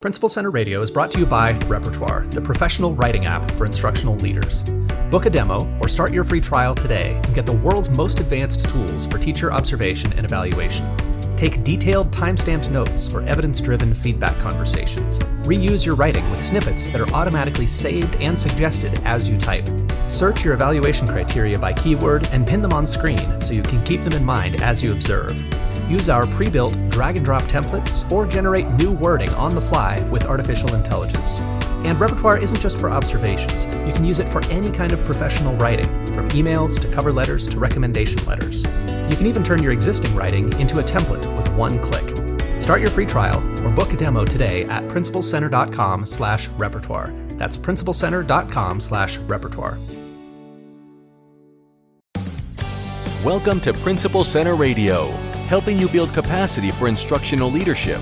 Principal Center Radio is brought to you by Repertoire, the professional writing app for instructional leaders. Book a demo or start your free trial today and get the world's most advanced tools for teacher observation and evaluation. Take detailed time-stamped notes for evidence-driven feedback conversations. Reuse your writing with snippets that are automatically saved and suggested as you type. Search your evaluation criteria by keyword and pin them on screen so you can keep them in mind as you observe. Use our pre-built drag-and-drop templates or generate new wording on the fly with artificial intelligence. And Repertoire isn't just for observations. You can use it for any kind of professional writing, from emails to cover letters to recommendation letters. You can even turn your existing writing into a template with one click. Start your free trial or book a demo today at principalcenter.com/repertoire. That's principalcenter.com/repertoire. Welcome to Principal Center Radio, helping you build capacity for instructional leadership.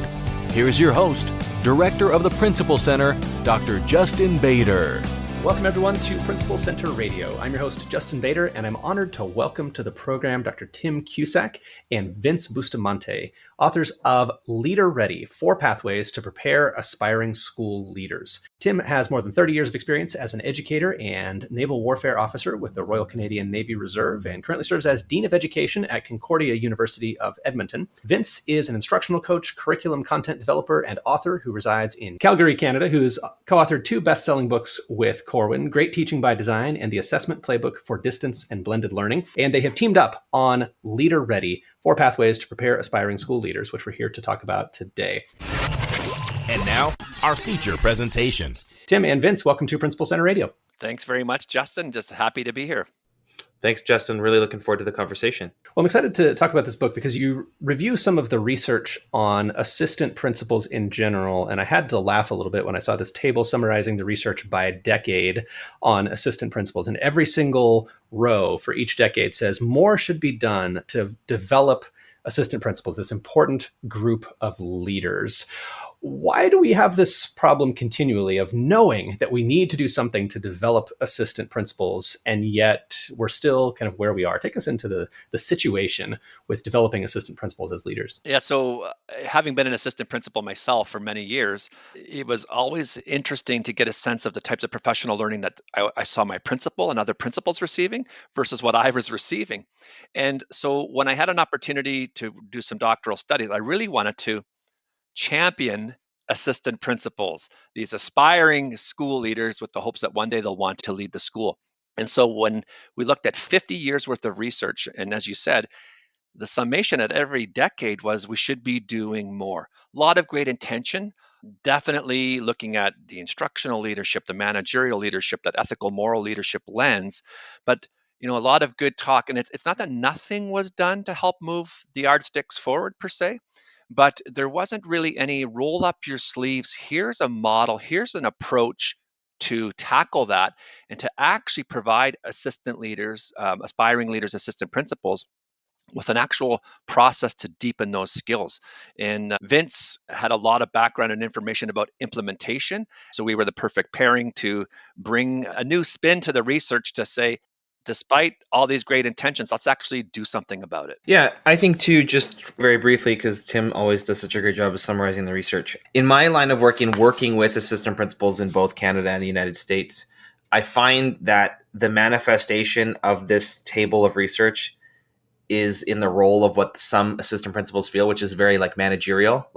Here's your host, Director of the Principal Center, Dr. Justin Bader. Welcome everyone to Principal Center Radio. I'm your host, Justin Bader, and I'm honored to welcome to the program Dr. Tim Cusack and Vince Bustamante, authors of Leader Ready, 4 Pathways to Prepare Aspiring School Leaders. Tim has more than 30 years of experience as an educator and naval warfare officer with the Royal Canadian Navy Reserve and currently serves as Dean of Education at Concordia University of Edmonton. Vince is an instructional coach, curriculum content developer, and author who resides in Calgary, Canada, who's co-authored 2 best-selling books with Corwin, Great Teaching by Design and the Assessment Playbook for Distance and Blended Learning. And they have teamed up on Leader Ready, 4 Pathways to Prepare Aspiring School Leaders, which we're here to talk about today. And now, our feature presentation. Tim and Vince, welcome to Principal Center Radio. Thanks very much, Justin. Just happy to be here. Thanks, Justin. Really looking forward to the conversation. Well, I'm excited to talk about this book because you review some of the research on assistant principals in general. And I had to laugh a little bit when I saw this table summarizing the research by decade on assistant principals. And every single row for each decade says more should be done to develop assistant principals, this important group of leaders. Why do we have this problem continually of knowing that we need to do something to develop assistant principals, and yet we're still kind of where we are? Take us into the situation with developing assistant principals as leaders. Yeah, so having been an assistant principal myself for many years, it was always interesting to get a sense of the types of professional learning that I saw my principal and other principals receiving versus what I was receiving. And so when I had an opportunity to do some doctoral studies, I really wanted to champion assistant principals, these aspiring school leaders with the hopes that one day they'll want to lead the school. And so when we looked at 50 years worth of research, and as you said, the summation at every decade was we should be doing more. A lot of great intention, definitely looking at the instructional leadership, the managerial leadership, that ethical, moral leadership lens. But a lot of good talk. And it's not that nothing was done to help move the yardsticks forward per se, but there wasn't really any roll up your sleeves. Here's a model, here's an approach to tackle that and to actually provide assistant leaders, aspiring leaders, assistant principals with an actual process to deepen those skills. And Vince had a lot of background and information about implementation. So we were the perfect pairing to bring a new spin to the research to say, despite all these great intentions, let's actually do something about it. Yeah, I think too, just very briefly, because Tim always does such a great job of summarizing the research. In my line of work, in working with assistant principals in both Canada and the United States, I find that the manifestation of this table of research is in the role of what some assistant principals feel, which is very managerial.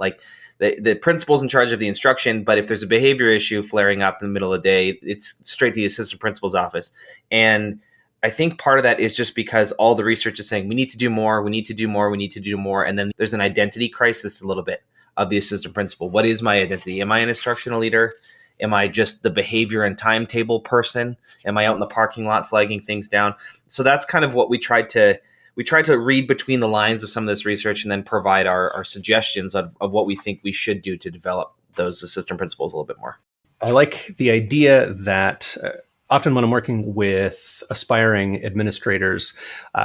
The principal's in charge of the instruction, but if there's a behavior issue flaring up in the middle of the day, it's straight to the assistant principal's office. And I think part of that is just because all the research is saying we need to do more, we need to do more, we need to do more. And then there's an identity crisis a little bit of the assistant principal. What is my identity? Am I an instructional leader? Am I just the behavior and timetable person? Am I out in the parking lot flagging things down? So that's kind of what we tried to read between the lines of some of this research and then provide our suggestions of what we think we should do to develop those assistant principals a little bit more. I like the idea that often when I'm working with aspiring administrators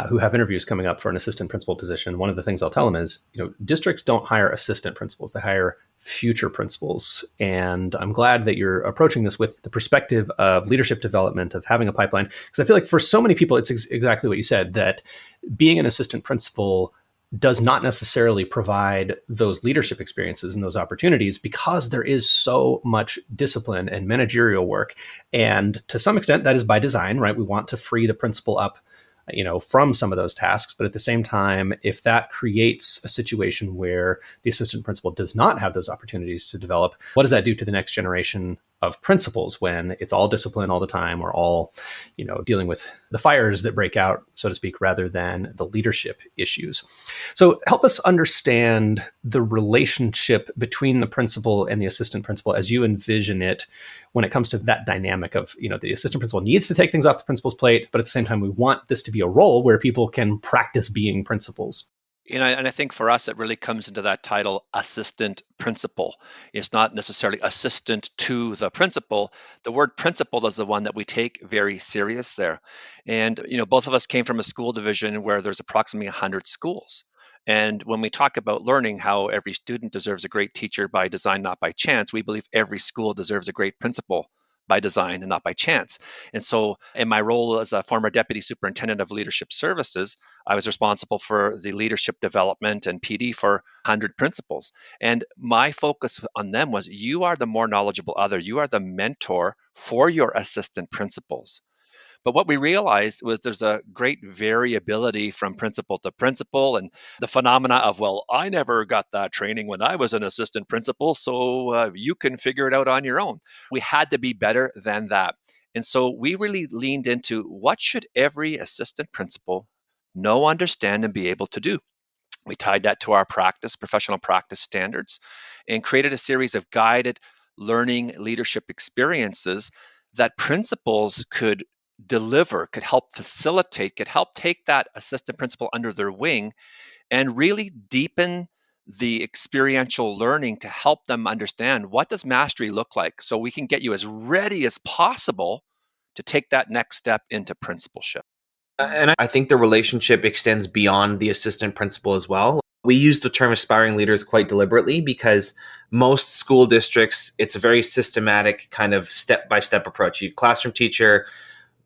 who have interviews coming up for an assistant principal position, one of the things I'll tell them is, districts don't hire assistant principals, they hire future principals. And I'm glad that you're approaching this with the perspective of leadership development, of having a pipeline. Because I feel like for so many people, it's exactly what you said, that being an assistant principal does not necessarily provide those leadership experiences and those opportunities because there is so much discipline and managerial work. And to some extent, that is by design, right? We want to free the principal up, from some of those tasks. But at the same time, if that creates a situation where the assistant principal does not have those opportunities to develop, what does that do to the next generation of principals when it's all discipline all the time, or all, dealing with the fires that break out, so to speak, rather than the leadership issues? So help us understand the relationship between the principal and the assistant principal as you envision it when it comes to that dynamic of, the assistant principal needs to take things off the principal's plate, but at the same time, we want this to be a role where people can practice being principals. And I think for us, it really comes into that title, assistant principal. It's not necessarily assistant to the principal. The word principal is the one that we take very serious there. And, both of us came from a school division where there's approximately 100 schools. And when we talk about learning, how every student deserves a great teacher by design, not by chance, we believe every school deserves a great principal by design and not by chance. And so, in my role as a former deputy superintendent of leadership services, I was responsible for the leadership development and PD for 100 principals. And my focus on them was, you are the more knowledgeable other. You are the mentor for your assistant principals. But what we realized was there's a great variability from principal to principal, and the phenomena of, well, I never got that training when I was an assistant principal, so you can figure it out on your own. We had to be better than that. And so we really leaned into, what should every assistant principal know, understand, and be able to do? We tied that to our professional practice standards, and created a series of guided learning leadership experiences that principals could deliver, could help facilitate, could help take that assistant principal under their wing and really deepen the experiential learning to help them understand, what does mastery look like, so we can get you as ready as possible to take that next step into principalship. And I think the relationship extends beyond the assistant principal as well. We use the term aspiring leaders quite deliberately because most school districts, it's a very systematic kind of step-by-step approach. You classroom teacher,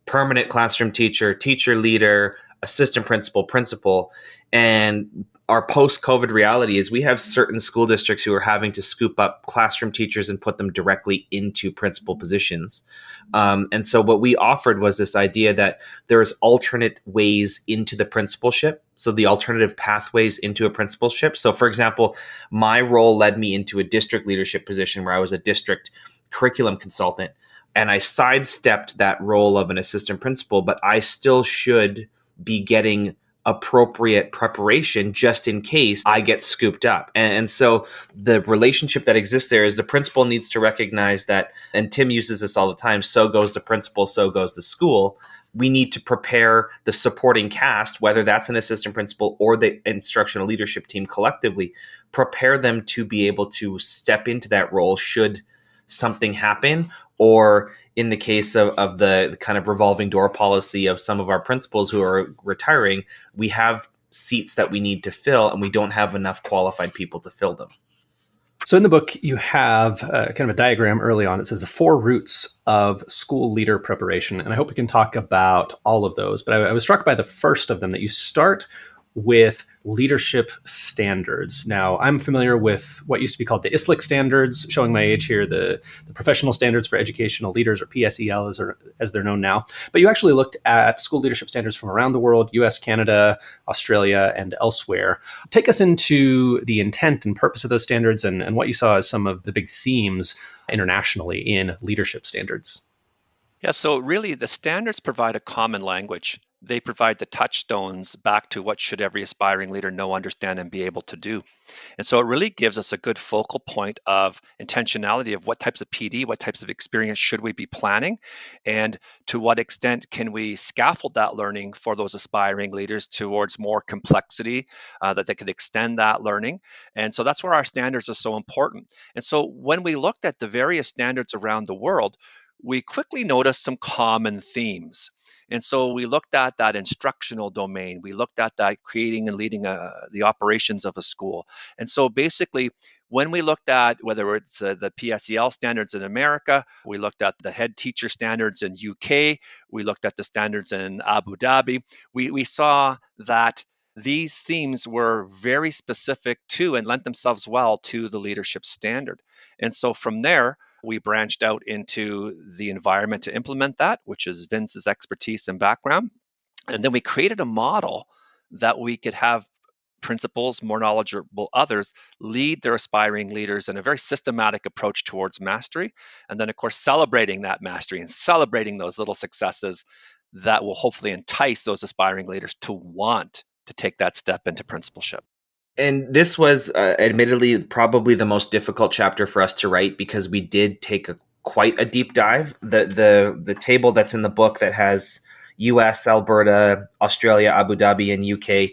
permanent classroom teacher, teacher leader, assistant principal, principal. And our post-COVID reality is we have certain school districts who are having to scoop up classroom teachers and put them directly into principal positions. And so what we offered was this idea that there's alternate ways into the principalship. So the alternative pathways into a principalship. So for example, my role led me into a district leadership position where I was a district curriculum consultant. And I sidestepped that role of an assistant principal, but I still should be getting appropriate preparation just in case I get scooped up. And so the relationship that exists there is the principal needs to recognize that, and Tim uses this all the time, so goes the principal, so goes the school. We need to prepare the supporting cast, whether that's an assistant principal or the instructional leadership team collectively, prepare them to be able to step into that role should something happen, or in the case of the kind of revolving door policy of some of our principals who are retiring, we have seats that we need to fill and we don't have enough qualified people to fill them. So in the book, you have kind of a diagram early on that says the 4 roots of school leader preparation. And I hope we can talk about all of those. But I was struck by the first of them, that you start with leadership standards. Now, I'm familiar with what used to be called the ISLIC standards, showing my age here, the professional standards for educational leaders, or PSEL as they're known now. But you actually looked at school leadership standards from around the world, US, Canada, Australia, and elsewhere. Take us into the intent and purpose of those standards and what you saw as some of the big themes internationally in leadership standards. Yeah, so really the standards provide a common language. They provide the touchstones back to what should every aspiring leader know, understand, and be able to do. And so it really gives us a good focal point of intentionality of what types of PD, what types of experience should we be planning, and to what extent can we scaffold that learning for those aspiring leaders towards more complexity, that they could extend that learning. And so that's where our standards are so important. And so when we looked at the various standards around the world, we quickly noticed some common themes. And so we looked at that instructional domain. We looked at that creating and leading the operations of a school. And so basically, when we looked at whether it's the PSEL standards in America, we looked at the head teacher standards in UK, we looked at the standards in Abu Dhabi, we saw that these themes were very specific to and lent themselves well to the leadership standard. And so from there, we branched out into the environment to implement that, which is Vince's expertise and background. And then we created a model that we could have principals, more knowledgeable others, lead their aspiring leaders in a very systematic approach towards mastery. And then, of course, celebrating that mastery and celebrating those little successes that will hopefully entice those aspiring leaders to want to take that step into principalship. And this was admittedly probably the most difficult chapter for us to write because we did take quite a deep dive. The table that's in the book that has US, Alberta, Australia, Abu Dhabi, and UK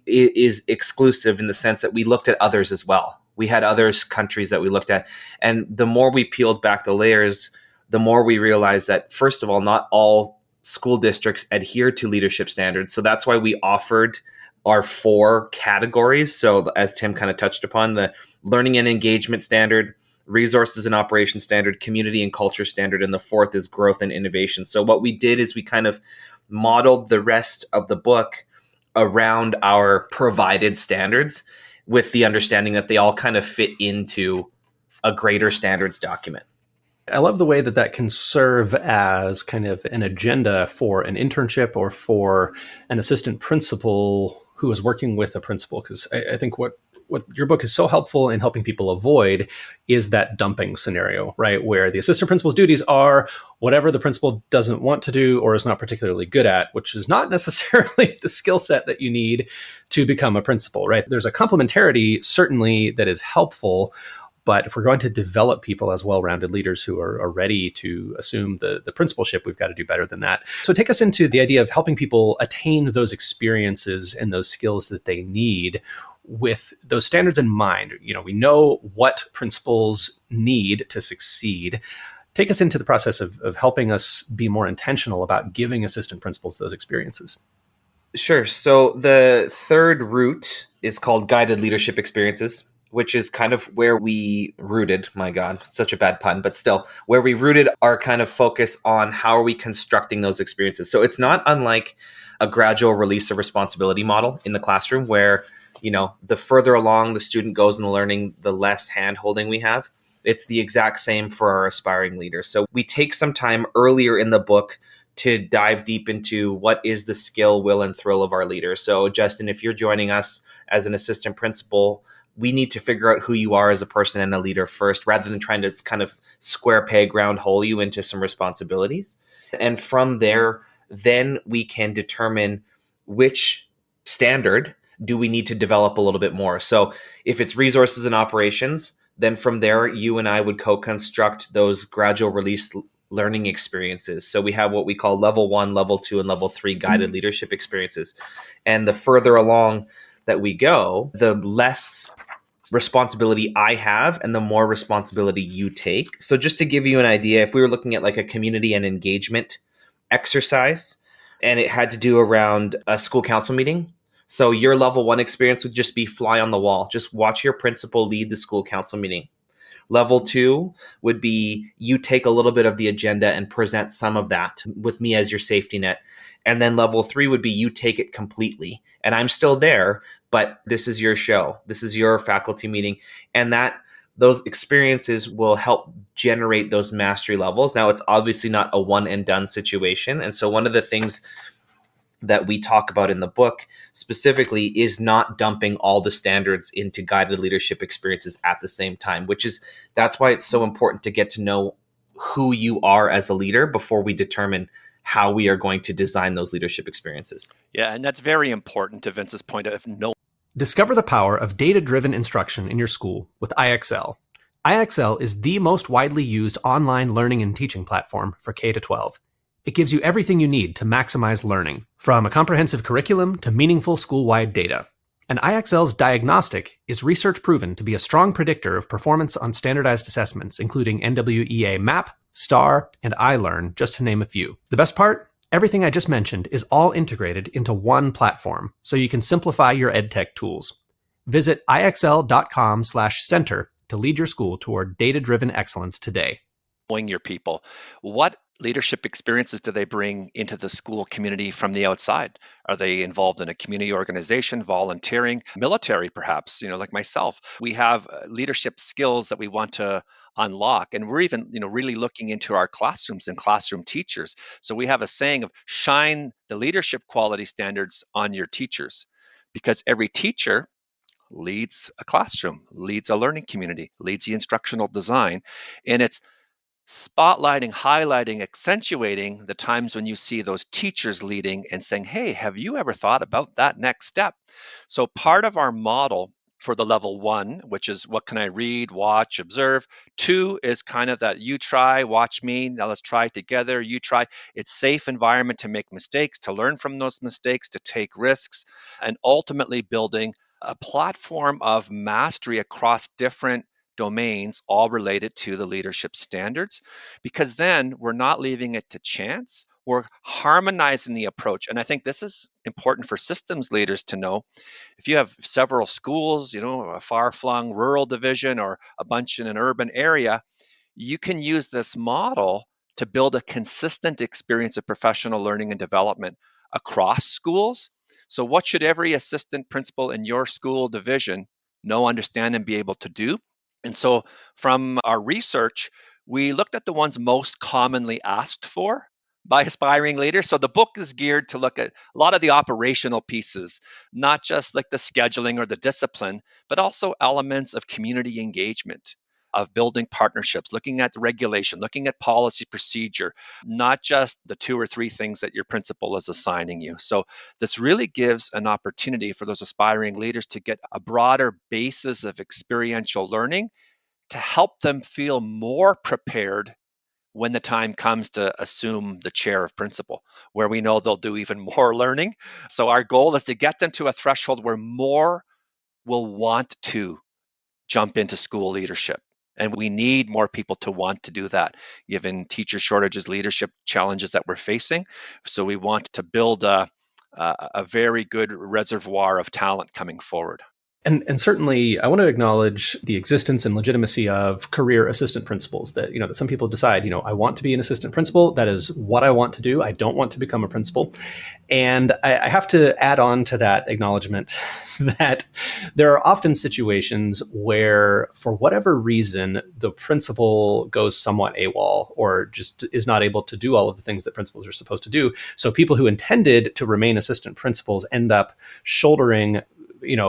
is exclusive in the sense that we looked at others as well. We had others countries that we looked at. And the more we peeled back the layers, the more we realized that, first of all, not all school districts adhere to leadership standards. So that's why we offered our 4 categories. So as Tim kind of touched upon, the learning and engagement standard, resources and operations standard, community and culture standard, and the 4th is growth and innovation. So what we did is we kind of modeled the rest of the book around our provided standards with the understanding that they all kind of fit into a greater standards document. I love the way that can serve as kind of an agenda for an internship or for an assistant principal who is working with a principal, because I think what your book is so helpful in helping people avoid is that dumping scenario, right? Where the assistant principal's duties are whatever the principal doesn't want to do or is not particularly good at, which is not necessarily the skill set that you need to become a principal, right? There's a complementarity certainly that is helpful. But if we're going to develop people as well-rounded leaders who are ready to assume the principalship, we've got to do better than that. So take us into the idea of helping people attain those experiences and those skills that they need with those standards in mind. You know, we know what principals need to succeed. Take us into the process of helping us be more intentional about giving assistant principals those experiences. Sure. So the 3rd route is called guided leadership experiences, which is kind of where we rooted, my God, such a bad pun, but still, where we rooted our kind of focus on how are we constructing those experiences. So it's not unlike a gradual release of responsibility model in the classroom where, you know, the further along the student goes in the learning, the less hand-holding we have. It's the exact same for our aspiring leaders. So we take some time earlier in the book to dive deep into what is the skill, will, and thrill of our leaders. So Justin, if you're joining us as an assistant principal, we need to figure out who you are as a person and a leader first, rather than trying to kind of square peg, round hole you into some responsibilities. And from there, then we can determine which standard do we need to develop a little bit more. So if it's resources and operations, then from there, you and I would co-construct those gradual release learning experiences. So we have what we call level 1, level 2, and level 3 guided leadership experiences. And the further along that we go, the less responsibility I have and the more responsibility you take. So just to give you an idea, if we were looking at like a community and engagement exercise and it had to do around a school council meeting, so your level 1 experience would just be fly on the wall. Just watch your principal lead the school council meeting. Level 2 would be you take a little bit of the agenda and present some of that with me as your safety net. And then level 3 would be you take it completely. And I'm still there, but this is your show. This is your faculty meeting. And those experiences will help generate those mastery levels. Now, it's obviously not a one and done situation. And so one of the things that we talk about in the book specifically is not dumping all the standards into guided leadership experiences at the same time, that's why it's so important to get to know who you are as a leader before we determine how we are going to design those leadership experiences. Yeah, and that's very important to Vince's point of no. Discover the power of data-driven instruction in your school with IXL. IXL is the most widely used online learning and teaching platform for K-12. It gives you everything you need to maximize learning, from a comprehensive curriculum to meaningful school-wide data. And IXL's diagnostic is research-proven to be a strong predictor of performance on standardized assessments, including NWEA MAP, STAR, and iLearn, just to name a few. The best part? Everything I just mentioned is all integrated into one platform, so you can simplify your EdTech tools. Visit ixl.com/center to lead your school toward data-driven excellence today. Knowing your people. What leadership experiences do they bring into the school community from the outside? Are they involved in a community organization, volunteering, military perhaps, like myself? We have leadership skills that we want to unlock, and we're even, really looking into our classrooms and classroom teachers. So we have a saying of shine the leadership quality standards on your teachers, because every teacher leads a classroom, leads a learning community, leads the instructional design, and it's spotlighting, highlighting, accentuating the times when you see those teachers leading and saying, hey, have you ever thought about that next step? So part of our model for the level 1, which is what can I read, watch, observe. 2 is kind of that you try, watch me, now let's try together, you try. It's safe environment to make mistakes, to learn from those mistakes, to take risks, and ultimately building a platform of mastery across different domains, all related to the leadership standards, because then we're not leaving it to chance. We're harmonizing the approach. And I think this is important for systems leaders to know. If you have several schools, a far-flung rural division or a bunch in an urban area, you can use this model to build a consistent experience of professional learning and development across schools. So what should every assistant principal in your school division know, understand, and be able to do? And so from our research, we looked at the ones most commonly asked for by aspiring leaders. So the book is geared to look at a lot of the operational pieces, not just like the scheduling or the discipline, but also elements of community engagement, of building partnerships, looking at the regulation, looking at policy procedure, not just the 2 or 3 things that your principal is assigning you. So this really gives an opportunity for those aspiring leaders to get a broader basis of experiential learning to help them feel more prepared when the time comes to assume the chair of principal, where we know they'll do even more learning. So our goal is to get them to a threshold where more will want to jump into school leadership. And we need more people to want to do that, given teacher shortages, leadership challenges that we're facing. So we want to build a very good reservoir of talent coming forward. And certainly, I want to acknowledge the existence and legitimacy of career assistant principals. That some people decide, I want to be an assistant principal. That is what I want to do. I don't want to become a principal. And I have to add on to that acknowledgement that there are often situations where, for whatever reason, the principal goes somewhat AWOL or just is not able to do all of the things that principals are supposed to do. So people who intended to remain assistant principals end up shouldering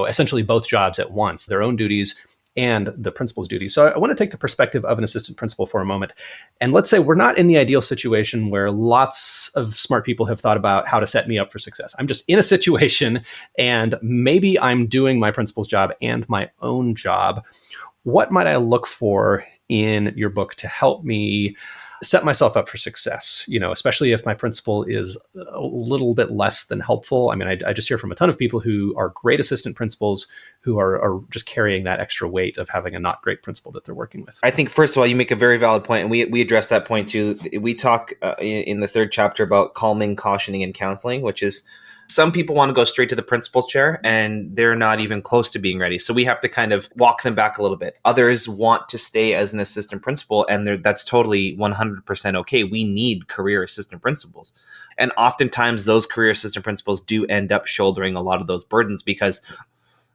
essentially both jobs at once, their own duties and the principal's duties. So I want to take the perspective of an assistant principal for a moment. And let's say we're not in the ideal situation where lots of smart people have thought about how to set me up for success. I'm just in a situation and maybe I'm doing my principal's job and my own job. What might I look for in your book to help me set myself up for success, especially if my principal is a little bit less than helpful? I mean, I just hear from a ton of people who are great assistant principals who are just carrying that extra weight of having a not great principal that they're working with. I think, first of all, you make a very valid point, and we address that point too. We talk in the 3rd chapter about calming, cautioning, and counseling, which is some people want to go straight to the principal's chair and they're not even close to being ready. So we have to kind of walk them back a little bit. Others want to stay as an assistant principal, and that's totally 100% okay. We need career assistant principals. And oftentimes those career assistant principals do end up shouldering a lot of those burdens because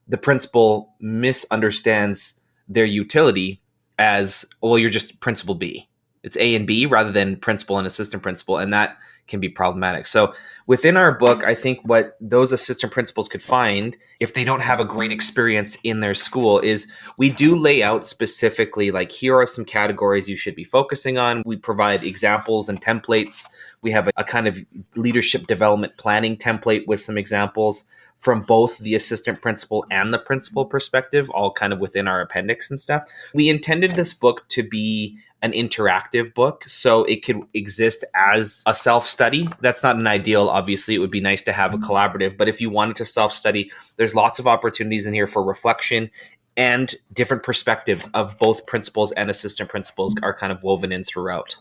the principal misunderstands their utility as, well, you're just principal B. It's A and B rather than principal and assistant principal. And that can be problematic. So within our book, I think what those assistant principals could find if they don't have a great experience in their school is we do lay out specifically, like, here are some categories you should be focusing on. We provide examples and templates. We have a kind of leadership development planning template with some examples from both the assistant principal and the principal perspective, all kind of within our appendix and stuff. We intended this book to be an interactive book, so it could exist as a self-study. That's not an ideal. Obviously, it would be nice to have a collaborative, but if you wanted to self-study, there's lots of opportunities in here for reflection, and different perspectives of both principals and assistant principals are kind of woven in throughout.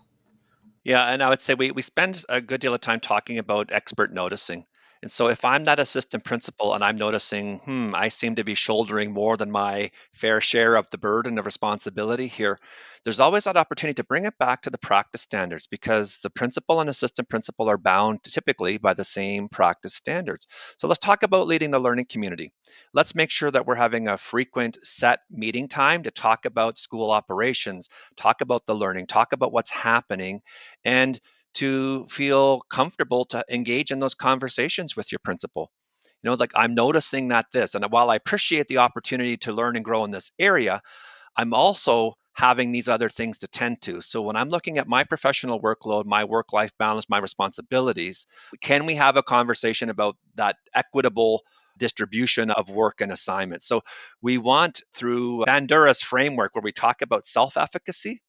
Yeah, and I would say we spend a good deal of time talking about expert noticing. And so if I'm that assistant principal and I'm noticing, I seem to be shouldering more than my fair share of the burden of responsibility here, there's always that opportunity to bring it back to the practice standards, because the principal and assistant principal are bound typically by the same practice standards. So let's talk about leading the learning community. Let's make sure that we're having a frequent set meeting time to talk about school operations, talk about the learning, talk about what's happening, and to feel comfortable to engage in those conversations with your principal. Like, I'm noticing that this, and while I appreciate the opportunity to learn and grow in this area, I'm also having these other things to tend to. So when I'm looking at my professional workload, my work-life balance, my responsibilities, can we have a conversation about that equitable distribution of work and assignments? So we want, through Bandura's framework, where we talk about self-efficacy.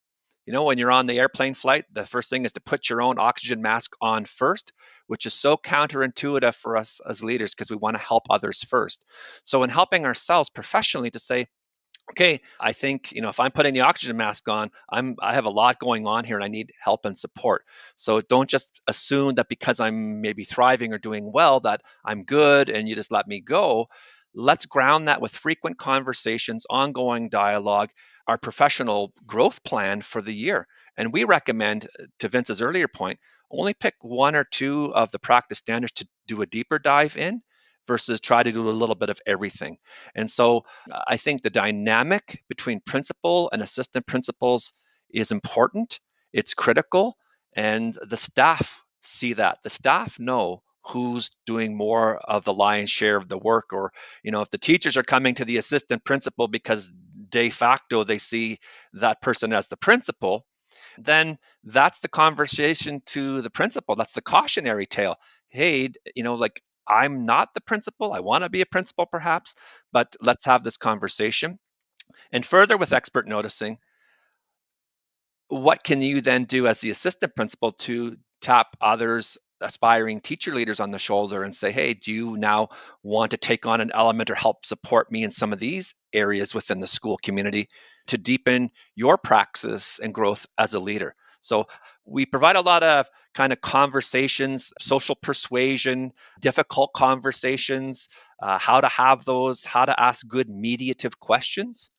When you're on the airplane flight, the first thing is to put your own oxygen mask on first, which is so counterintuitive for us as leaders, because we want to help others first. So in helping ourselves professionally to say, okay, I think, if I'm putting the oxygen mask on, I have a lot going on here and I need help and support. So don't just assume that because I'm maybe thriving or doing well that I'm good and you just let me go. Let's ground that with frequent conversations, ongoing dialogue, our professional growth plan for the year. And we recommend, to Vince's earlier point, only pick one or two of the practice standards to do a deeper dive in, versus try to do a little bit of everything. And so I think the dynamic between principal and assistant principals is important. It's critical. And the staff see that. The staff know who's doing more of the lion's share of the work. Or, if the teachers are coming to the assistant principal because de facto they see that person as the principal, then that's the conversation to the principal. That's the cautionary tale. Hey, I'm not the principal. I want to be a principal perhaps, but let's have this conversation. And further, with expert noticing, what can you then do as the assistant principal to tap others, aspiring teacher leaders, on the shoulder and say, hey, do you now want to take on an element or help support me in some of these areas within the school community to deepen your praxis and growth as a leader? So we provide a lot of kind of conversations, social persuasion, difficult conversations, how to have those, how to ask good mediative questions.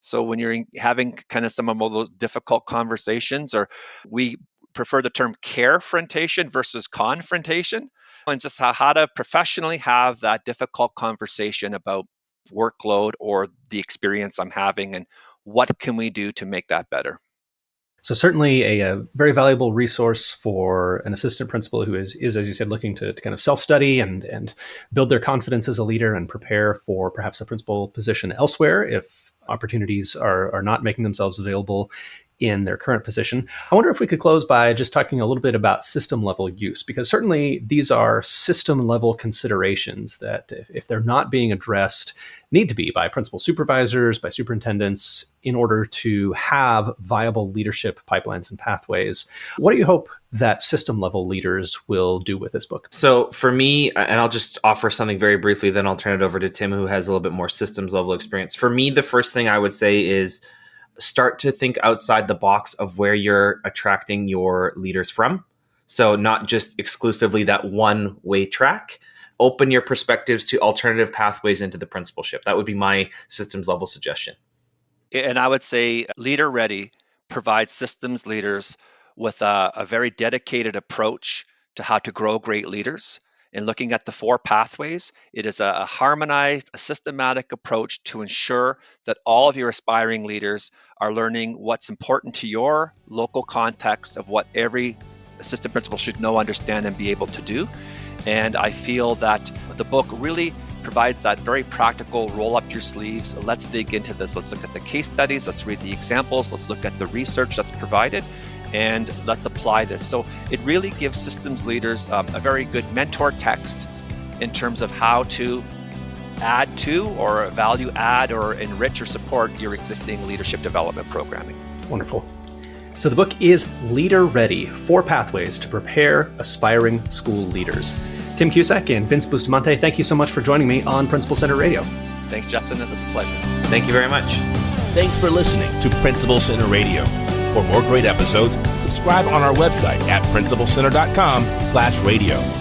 So when you're having kind of some of those difficult conversations, or we prefer the term carefrontation versus confrontation, and just how to professionally have that difficult conversation about workload or the experience I'm having, and what can we do to make that better. So certainly a very valuable resource for an assistant principal who is as you said, looking to kind of self-study and build their confidence as a leader and prepare for perhaps a principal position elsewhere if opportunities are not making themselves available in their current position. I wonder if we could close by just talking a little bit about system level use, because certainly these are system level considerations that, if they're not being addressed, need to be by principal supervisors, by superintendents, in order to have viable leadership pipelines and pathways. What do you hope that system level leaders will do with this book? So for me, and I'll just offer something very briefly, then I'll turn it over to Tim, who has a little bit more systems level experience. For me, the first thing I would say is start to think outside the box of where you're attracting your leaders from. So not just exclusively that one-way track. Open your perspectives to alternative pathways into the principalship. That would be my systems level suggestion. And I would say Leader Ready provides systems leaders with a very dedicated approach to how to grow great leaders. In looking at the 4 pathways, it is a harmonized, a systematic approach to ensure that all of your aspiring leaders are learning what's important to your local context of what every assistant principal should know, understand, and be able to do. And I feel that the book really provides that very practical roll up your sleeves. Let's dig into this. Let's look at the case studies. Let's read the examples. Let's look at the research that's provided. And let's apply this. So it really gives systems leaders a very good mentor text in terms of how to add to, or value add, or enrich or support your existing leadership development programming. Wonderful. So the book is Leader Ready, 4 Pathways to Prepare Aspiring School Leaders. Tim Cusack and Vince Bustamante, thank you so much for joining me on Principal Center Radio. Thanks, Justin. It was a pleasure. Thank you very much. Thanks for listening to Principal Center Radio. For more great episodes, subscribe on our website at principalcenter.com/radio.